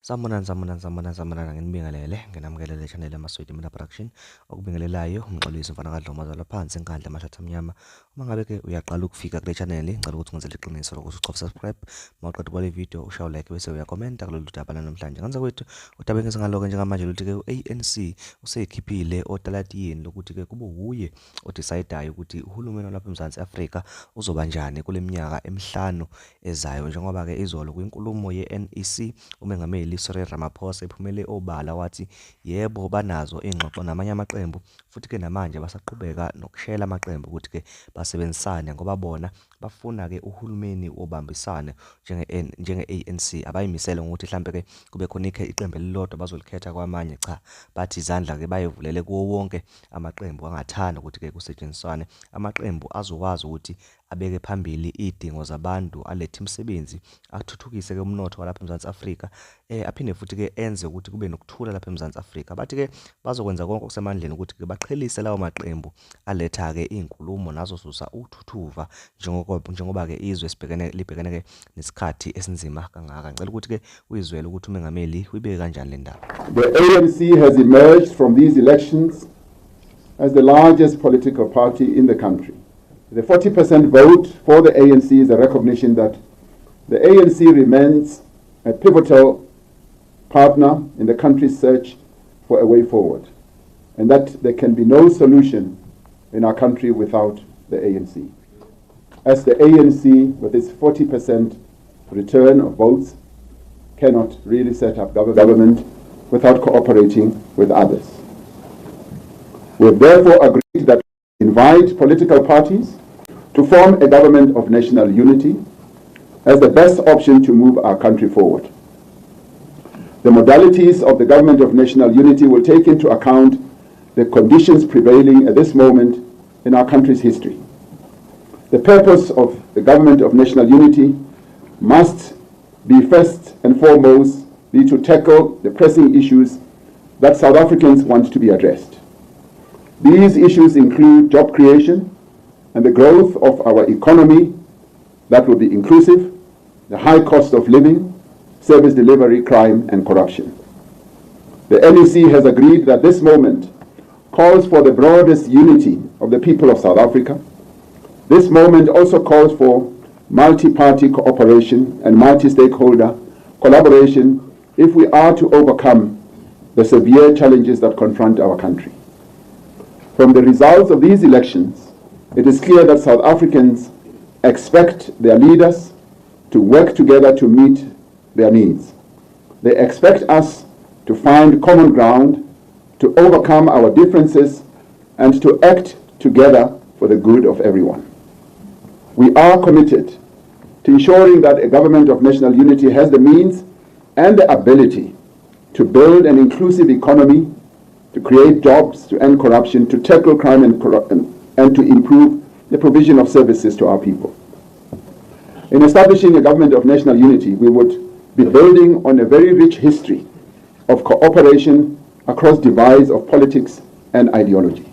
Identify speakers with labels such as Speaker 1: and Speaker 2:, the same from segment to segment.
Speaker 1: Zamunana nginibingelele nginamkelele channel yamaswidi mina production okubingelelayo umxolisi mfana kaDlomo zalo phansi enkandla amashatha amnyama. Uma ngabe ke uyaqala ukufika kule channel ngicela ukuthi ngenzele iqiniso lokuthi ucofa subscribe mawuqeda ukubona i-video ushaye like bese uyakomenta kulolu daba namhlanje. Ngenza kwethu udaba ngesingaloke njengamanje luthi ke ANC usekhiphile otalatiyeni lokuthi ke kube huye odecideayo ukuthi uhulumeni lapha eMzansi Afrika uzoba njani kule minyaka emihlanu ezayo, njengoba ke izolo kwinkulumo ye-NEC umengameli Cyril Ramaphosa iphumele obala wathi yebo banazo ingxoxo namanye amaqembu futhi ke namanje basaqhubeka nokushela amaqembu ukuthi ke basebenzisane ngoba bona bafuna ke uhulumeni obambisane njenge ANC. Abayimisele ngokuthi mhlambe ke kube khona iqembu elilodwa bazolikhetha kwamanye, cha, bathi izandla ke bayevulele kuwo wonke amaqembu angathanda ukuthi ke kusetshenziswane amaqembu azokwazi ukuthi abeke phambili idingo zabantu, alethe imisebenzi, athuthukise ke umnotho walapha eMzansi Afrika, aphinde futhi ke enze ukuthi kube nokuthula lapha eMzansi Afrika. Bathi ke bazokwenza konke okusemandleni ukuthi ke baqhelise lawo maqembu aletha ke inkulumo nazosusa uthuthuva njengoba ke izwe libhekene ke nesikhathi esinzima kangaka. Ngicela ukuthi ke uyizwele ukuthi umengameli uyibeke kanjani le ndaba.
Speaker 2: The ANC has emerged from these elections as the largest political party in the country. The 40% vote for the ANC is a recognition that the ANC remains a pivotal partner in the country's search for a way forward, and that there can be no solution in our country without the ANC. As the ANC, with its 40% return of votes, cannot really set up government without cooperating with others. We have therefore agreed that we invite political parties to form a government of national unity as the best option to move our country forward. The modalities of the government of national unity will take into account the conditions prevailing at this moment in our country's history. The purpose of the government of national unity must be first and foremost be to tackle the pressing issues that South Africans want to be addressed. These issues include job creation and the growth of our economy that will be inclusive, the high cost of living, service delivery, crime and corruption. The NEC has agreed that this moment calls for the broadest unity of the people of South Africa. This moment also calls for multi-party cooperation and multi-stakeholder collaboration if we are to overcome the severe challenges that confront our country. From the results of these elections, it is clear that South Africans expect their leaders to work together to meet their needs. They expect us to find common ground, to overcome our differences, and to act together for the good of everyone. We are committed to ensuring that a government of national unity has the means and the ability to build an inclusive economy, to create jobs, to end corruption, to tackle crime and to improve the provision of services to our people. In establishing a government of national unity, we would be building on a very rich history of cooperation across divides of politics and ideology.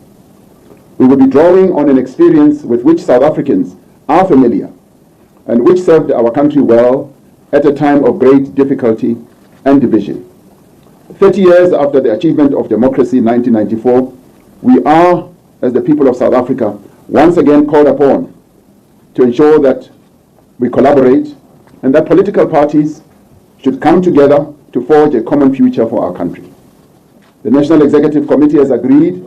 Speaker 2: We will be drawing on an experience with which South Africans are familiar and which served our country well at a time of great difficulty and division. 30 years after the achievement of democracy in 1994, we are, as the people of South Africa, once again called upon to ensure that we collaborate and that political parties should come together to forge a common future for our country. The National Executive Committee has agreed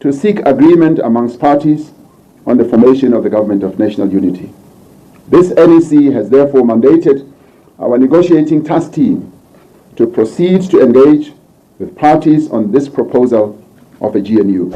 Speaker 2: to seek agreement amongst parties on the formation of the Government of National Unity. This NEC has therefore mandated our negotiating task team to proceed to engage with parties on this proposal of a GNU.